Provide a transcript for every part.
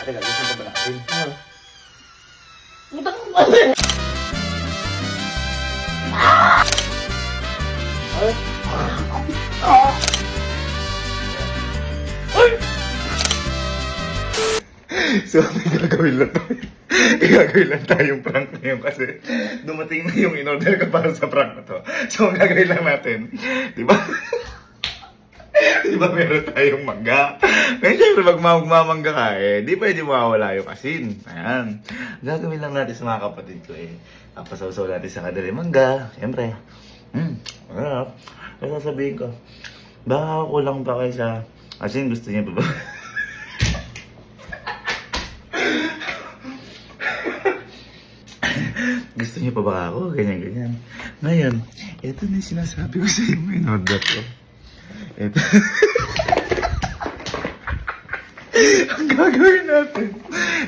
Teka, gusto mo ba natin? Mutang mo kasi! So, may gagawin lang tayo. Gagawin lang tayong prank ngayon kasi dumating na yung in-order ko para sa prank na to. So, ang gagawin lang natin, di ba? Di ba meron tayong mangga? Ngayon, syempre, magmamangga ka di pwede mawawala yung asin. Ayan. Gagawin lang natin sa mga kapatid ko Papasaw-saw natin sa kadali mangga. Syempre. Ano? Ano sasabihin ko? Baka kulang pa kayo sa asin. Gusto niya pa ba? Gusto niyo pa ba ako? Ganyan. Ngayon, ito na yung sinasabi ko sa iyo mo in-order ko. Ito. Ang gagawin natin.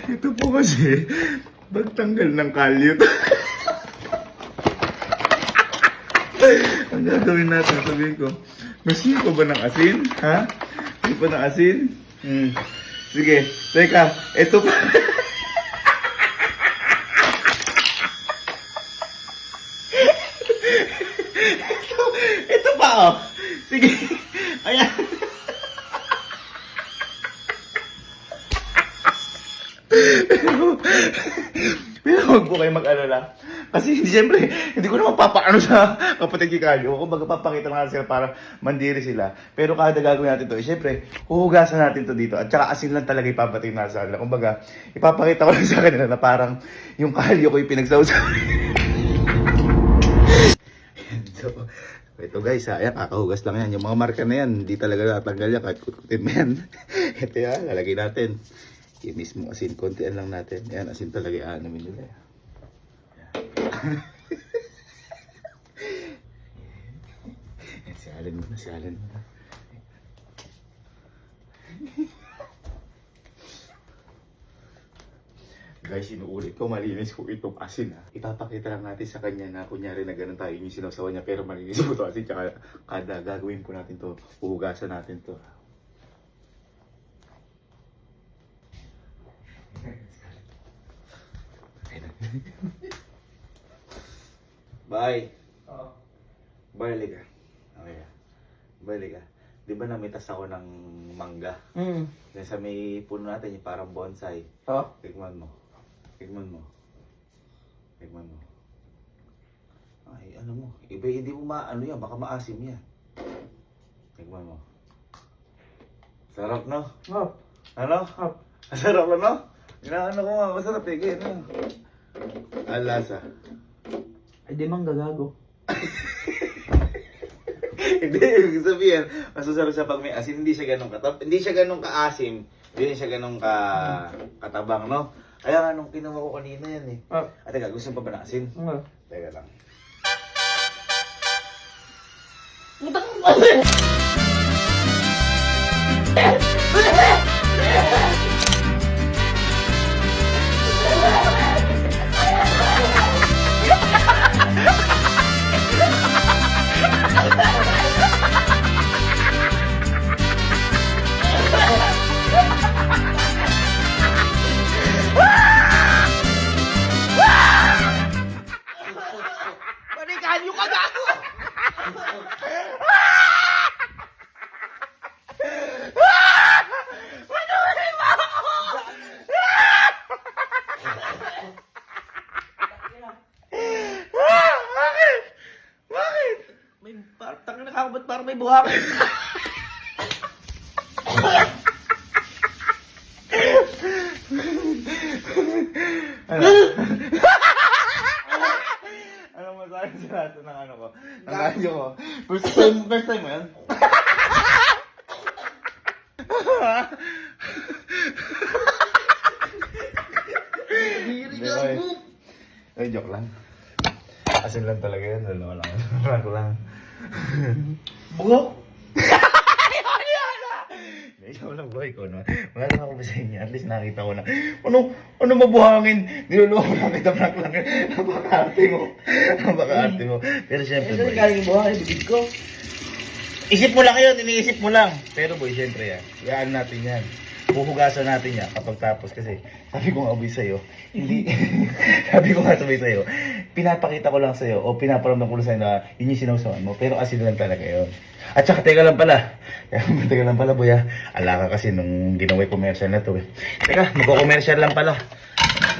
Ito po kasi, pagtanggal ng kalyo. Ang gagawin natin, sabihin ko, gusto niyo pa ba ng asin? Ha? Gusto pa ng asin? Sige, teka, ito pa. Ito pa, oh. Sige. Ayan. Pero huwag po kayo mag-alala. Kasi siyempre, hindi ko naman papaano sa kapatid Kikayo. Kung baga papakita lang sila para mandiri sila. Pero kada gagawin natin to, siyempre, huhugasan natin to dito. At saka asin lang talaga ipapating nasa kanila. Kung baga, ipapakita ko lang sa kanila na parang yung kalyo ko yung pinagsawsaw. So, ito guys, ayan, kakahugas lang yan. Yung mga marka na yan, hindi talaga natanggal yan kahit kutkutin mo yan. Ito yan, lalagay natin. Yung mismo asin, kontian lang natin. Yan, asin talaga yung namin nila. Yan, sialin mo na. Guys, inuulit ko, malinis ko itong asin Ipapakita lang natin sa kanya na kunyari na ganun tayo yung sinawsawan niya pero malinis ko ito asin. Tsaka kada gagawin po natin to, huhugasan natin to. Bye! Bye, liga. Okay. Bye, liga. Di ba namitas ako ng mangga? Kasi sa may puno natin, yung parang bonsai. Tignan mo. Ay, ano mo? Iba, hindi mo maano yan. Baka maasim yan. Tignan mo. Sarap, no? Ano? Sarap, no? Inaano ko nga. Masarap, ano? Alasa. Ay, di mang gagago. Hindi, ibig sabihin, masasarap siya pag may asin. Hindi siya ganun hindi siya ganun kaasim. Hindi siya ganun katabang, no? Kaya nga nung kinuha ko kanina yan At teka, gusto mo pa ba na asin? Teka lang. Mutang mo kasi! Panikanyo ka gago! Bakit? May parang nakakabat parang may buhangin. Ano mo sa akin sa lahat ng ano ko? Ng radyo ko? First time mo yan? Ay, joke lang. Asin lang talaga yan. Dalawa lang. Prank lang. Bugok? Ikaw lang boy ko, no? Wala lang ako ba sa inyo? At least nakita ko na. Ano mabuhangin? Niluloko lang kita, prank lang. Napaka-arte mo. Pero syempre Ito boy. yung galing buhangin, bibig ko. Isip mo lang yun, iniisip mo lang. Pero boy, syempre yan. Yaan natin yan. Huhugasan natin yan kapag tapos kasi sabi ko nga sabay sa'yo, hindi, sabi ko nga sabay sa'yo, pinapakita ko lang sa'yo o pinaparamdam ko lang sa'yo na yun yung sinawsawan mo, pero asin lang talaga yun. At saka teka lang pala, Buya, ala ka kasi nung ginawa yung commercial na to eh. Teka, magko-commercial lang pala.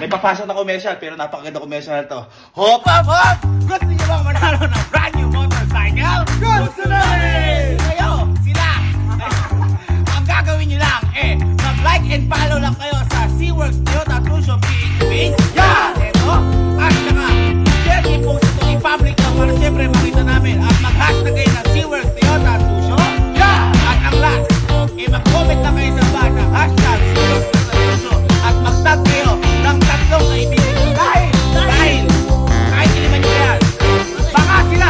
May papasok na commercial pero napakaganda commercial na to. Hop, hop, hop! Gusto niyo bang manalo ng brand new motorcycle? Gusto namin! Kayo, sila! Ang gagawin niyo lang mag-like and follow lang kayo sa SeaWorks Toyota Tuso PH page. Yeah! Ito. At saka, share niyo po sa itong i-public na para syempre makita namin at mag-hashtag kayo ng SeaWorks Toyota Tuso. Yeah! At ang last, mag-comment lang kayo sa bar ng hashtag SeaWorks Toyota Tuso at mag-tag kayo ng tatlong kaibigan nyo. Dahil, kahit iliman nyo yan, baka sila,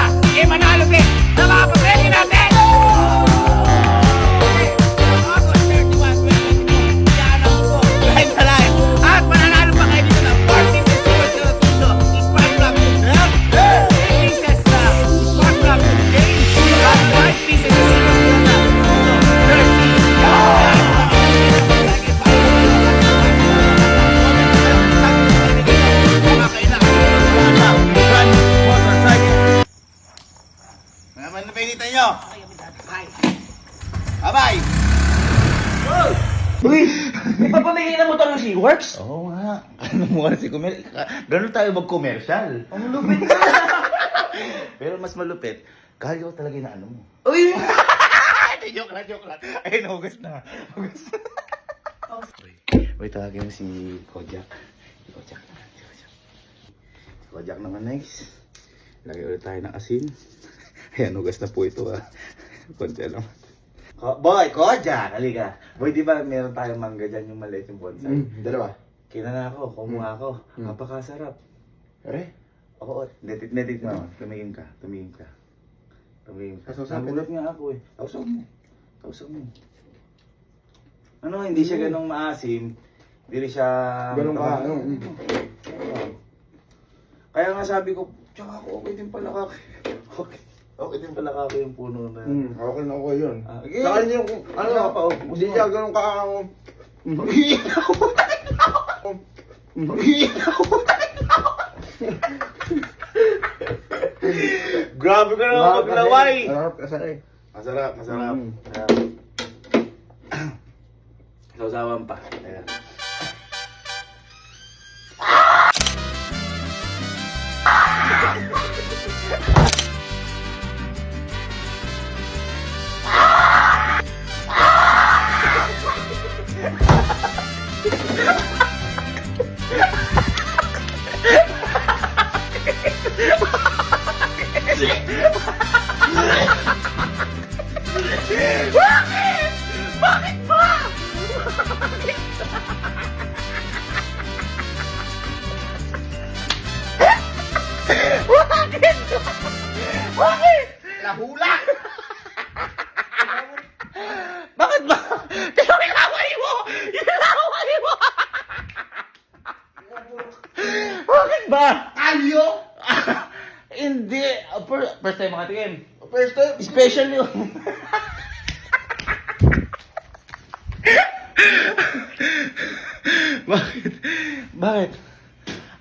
manalo din na mga papremyo natin! Ako, 31, 22, yan ako po, live na live. At mananalo pa kayo dito ng 4 pieces SeaWorks Toyota Tuso, Spark Plug Milk, 3 pieces na Spark Plug Change, at 5 pieces na SeaWorks Toyota Tuso, Jersey. Naman na pinitan nyo. Bye-bye. Uy! May papamigay na motor ng SeaWorks? Oo nga. Ano mo kasi ganun tayo mag-commercial. Ang lupit na! Pero mas malupit, kalyo talaga na ano mo. Uy! Joke lang. Ay, nahugas na. Hugas na. Wait, tawagin mo si Kojak. Si Kojak naman, nice. Lagay ulit tayo ng asin. Ayan, hugas na po ito Konti lang. Boy, Kojak! Halika. Boy, di ba meron tayong mangga dyan yung maliit yung bonsai? Dalawa. Kinana ako, kumuha ako. Napakasarap. Are? Oo, netit mo. Tumingin ka. Kausapin Nagulat nga ako eh. Kausap mo. Ano, hindi siya ganong maasim. Hindi rin siya... Ganun ka, ano? Kaya nga sabi ko, tsaka ako, okay din pala kaki. Okay din pala kaki yung puno na yun. Okay na ako yun. Okay. Saka niyo, ano, hindi siya ganun ka, Grabe ka naman maglaway! Kasari. Masarap. Mm. Sausawan pa. Ayan. Nahula! Bakit ba? Pero inaway mo! Bakit ba? Kalyo? Hindi. First time makatikim. First time? Special yun. Bakit?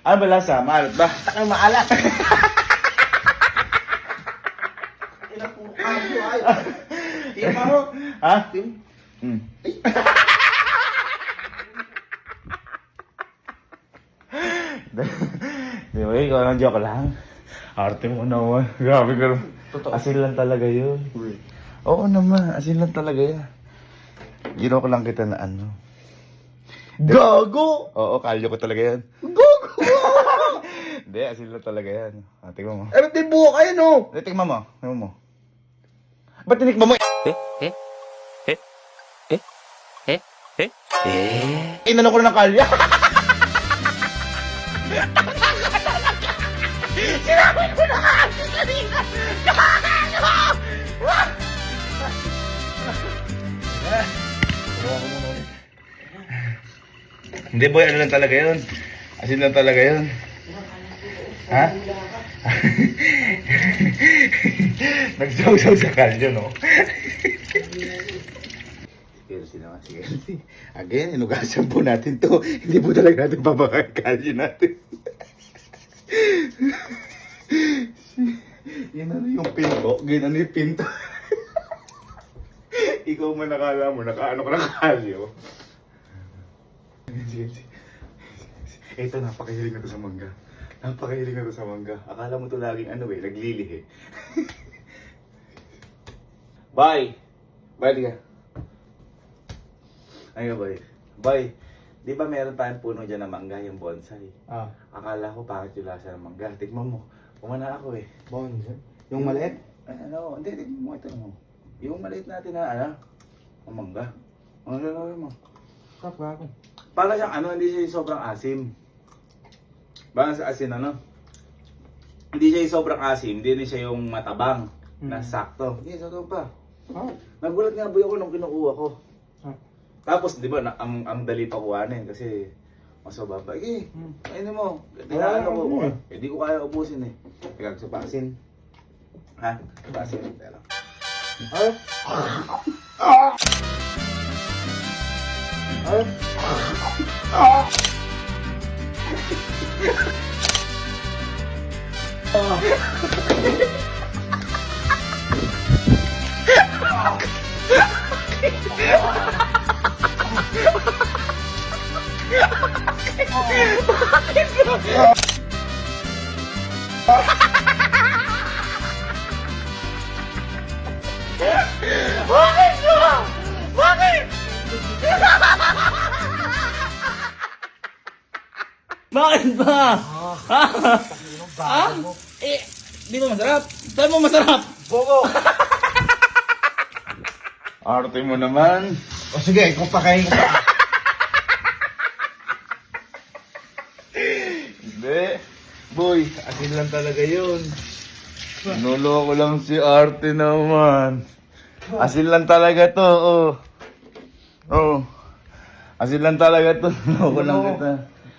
Ano ba lasa? Maalat ba? Takang maalat! Kalyo ay. Tiyan mo! Ha? Tim? Di ba, ikaw lang joke lang. Arte mo naman. Grabe ka naman. Totoo. Asin lang talaga yun. Oo naman, asin lang talaga yan. Ginawa ko lang kita na ano. Gago! Oo, kalyo ko talaga yan. Gago! Hindi, asin lang talaga yan. Tingnan mo. Eh, ba't di buo kayo, no? Tingnan mo. Tingnan mo. Ba't tinikman mo? Inano ko na ng kalya. Sinabi ko na nga! Kanina! Hindi boy, ano lang talaga yun. Asin lang talaga yun. Ha? Nagsaw-saw sa kalyo, no? Pero sila sige. Again, inugasan po natin to. Hindi po talaga natin babakal kalye natin. Yan ano yung pinto? Ganyan ano yung pinto? Ikaw man nakala mo, nakaano ka ng kalyo. Sige, sige. Ito, napakahilig na to sa mangga. Napakahilig na to sa mangga. Akala mo to laging ano eh, naglilihi. Bye! Bye, di ka. Ayun, bye. Bye. Di ba meron tayong puno dyan na mangga, yung bonsai? Ah, Akala ko bakit yung lasa ng mangga. Tignan mo. Kumana ako eh. bonsai. Yung maliit? Ay, ano, hindi, tignan mo ito mo. Yung maliit natin na, ano, ang mangga. Ano gagawin mo? Sarap ka ako. Para siyang ano, hindi siya yung sobrang asim. Baka sa asin ano? Hindi siya yung sobrang asim, hindi rin siya yung matabang na sakto. Hindi, sakto pa. Ah, Nagulat nga boy ako nung kinukuha ko. ah. Tapos, di ba, ang dali pa kuhanin kasi mas mababa. Eh, ayun mo. Tinaano ko. Eh, di ko kaya ubusin eh. Teka, supasin. Ha? Supasin. Teka lang. Ay! Ay! Bakit ba? Ha? Ha? Eh, di ba masarap? Sabi mo masarap? Bogo! Arte mo naman. O sige, kung pakain ko pa. Hindi. Boy, asin lang talaga yun. Nuloko lang si Arte naman. Asin lang talaga to, oh. Oh. Asin lang talaga to. Nuloko lang kita.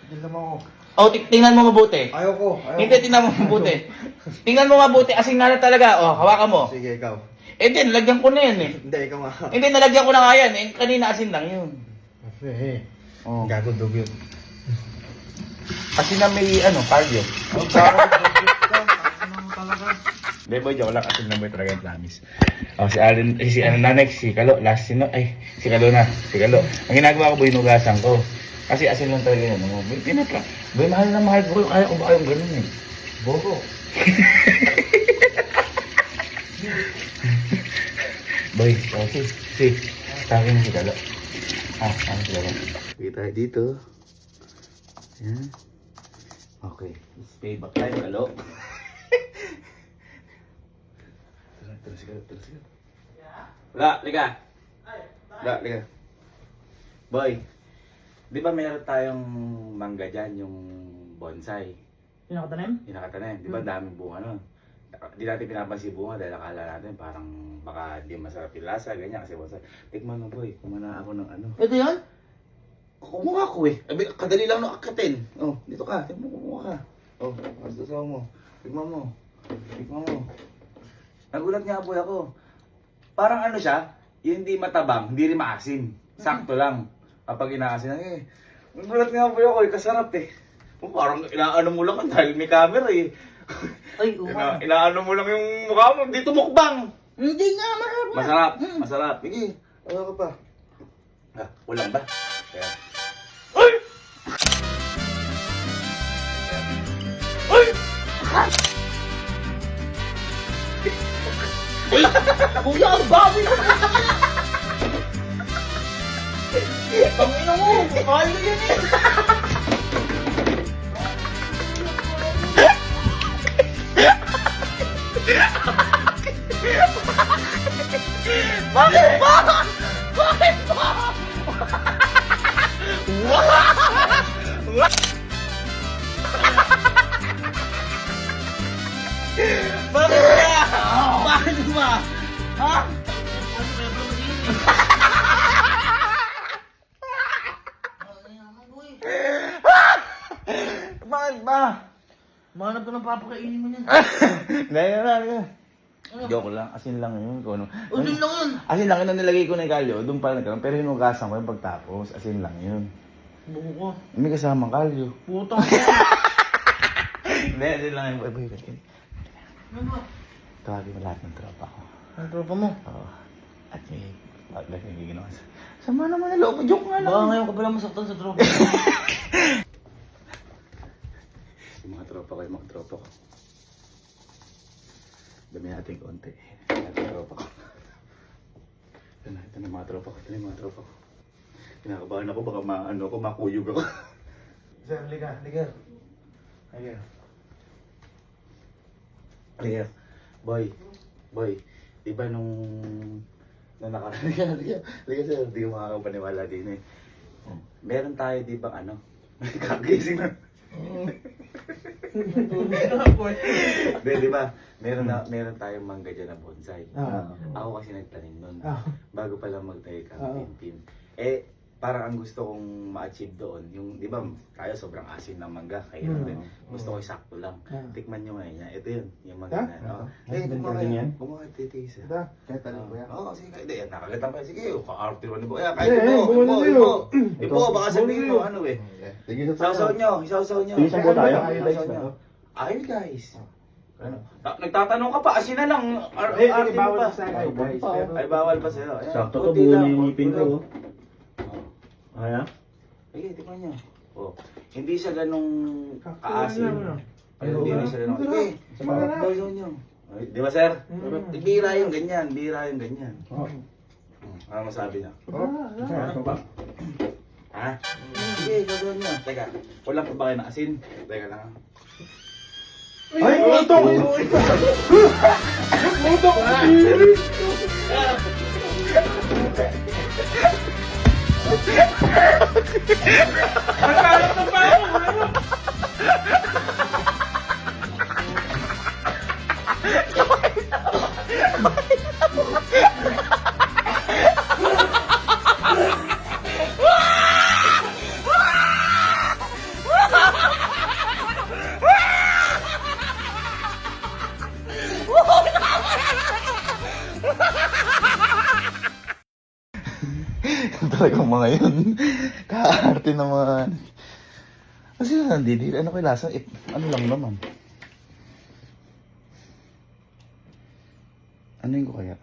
Hindi naman ako. Oh, tingnan mo mabuti. Ayoko. Hindi, tingnan mo mabuti. Tingnan mo mabuti, asin nga na talaga. Oh, hawakan mo. Sige, ikaw. Eh din, lagyan ko na yan eh. Hindi, ikaw nga. Hindi, nalagyan ko na nga yan. Eh, kanina asin lang yun. Eh, Oh. gago dugyot. Asin na may, ano, cardio. Hindi, boy, joke lang. Asin na boy talaga yung promise. Oh, si Allen, si ano na next, si Kalo, last sino, ay, si Kalo na, si Kalo. Ang ginagawa ko, boy, inugasan ko. Kasi asin lang talaga yun. Boy, pinaka, boy, mahal na mahal ko. Kaya ko ba kayong ganun eh. Bogo. Boy, okay. Si, sa akin si Kalo. Ah, ano si Kalo? Sige tayo dito. Yan. Okay. Payback time, Kalo. Tara, si Kalo, tara, si Kalo. Wala, liga. Wala, liga. Boy, di ba meron tayong mangga dyan, yung bonsai? Yung nakatanim? Yung nakatanim, di ba daming bunga nun? Di natin pinapansin bunga dahil akala natin parang baka di masarap yung lasa, ganyan kasi bonsai. Tikman mo boy, kumana ako ng ano. Ito yun? Kumuha ko eh. Abi, kadali lang no akatin. Oh, dito ka, tignan mo, kumuha ka. Oh, gusto mo. Tikman mo. Tikman mo. Nagulat nga boy ako. Parang ano siya, yung hindi matabang, hindi rin maasim. Sakto lang. Kapag inaasin, eh. Nagulat nga boy ako, kasarap eh. Oh, parang inaano mo lang dahil may camera eh. Ay, Inaano mo lang yung mukha mo, dito mukbang. Hindi nga, masarap na. Masarap, masarap. Sige, ano ka pa? Ah, kulang ba? Kaya. Ay! Ay! Kuya, ang baboy mo! Pangina mo, mahal na yan eh! Bakit ba? Bakit ba? Bakit ba? Bakit ba? Ha? Bakit ba? Manap ka ng papakainin mo niyan. Dahil na. Joke lang. Asin lang yun. Kung ano. Asin lang yun. Asin lang yun ang nilagay ko ng kalyo. Doon pala nagkaroon. Pero hinugasan ko yung pagtapos. Asin lang yun. Buko ko. May kasamang kalyo. Putang ko. Hindi, asin lang yung boy. Ano ba? Tawagin mo lahat ng tropa ko. Ang tropa mo. Oo. At may outlet na ginawa sa... Sama naman na loob. Joke nga lang. Baka ngayon ka pala masaktan sa tropa. Yung mga tropa ko, yung mga tropa ko. Dami natin konti. Yung mga tropa ko. Ito na yung mga tropa ko. Ito na yung mga tropa ko. Kinakabahan ako, baka makuyog ako. Sir, liga. Halika. Boy. Diba nung halika sir, hindi ko makakapaniwala din eh. Meron tayo, di ba may kagising na. Di ba? Meron tayong mangga dyan na bonsai. Ako kasi nagtanim nun. Bago pa lang magtayo kami team. Parang ang gusto kong ma-achieve doon, yung, di ba, tayo sobrang asin ng mangga, kaya gusto ko sakto lang. Tikman nyo ngayon yan. Ito yun, yung mangga na. Kumuha ito isa. Kahit ano po yan. Oo, sige, hindi, nakagatan pa. Sige, ka-arte mo ni Boy. Kahit ipo, baka sabihin mo, Sausaw nyo. Bilisan po tayo. Ayun guys. Nagtatanong ka pa, asin na lang. Arte mo bawal pa. sa akin, guys. Ay, bawal pa sa'yo. Ayan, Sakto to, kunti buo lang, na yung kunti ngipin ko. lang. Kaya? Sige, tikman nyo. Oh. Hindi siya ganong kaasin. Hindi na siya ganong. Sige, sausaw nyo. Ay, di ba sir? Bira yung ganyan. Ano masabi niya? Ha? Sige, gagawin nyo. Teka, walang pa ba kayo na asin? Teka lang. Ay, utong! Talagang mga yun. Kaarte naman. Kasi nandidiri. Ano kay lasa? Ano lang naman. Ano yung ko kaya?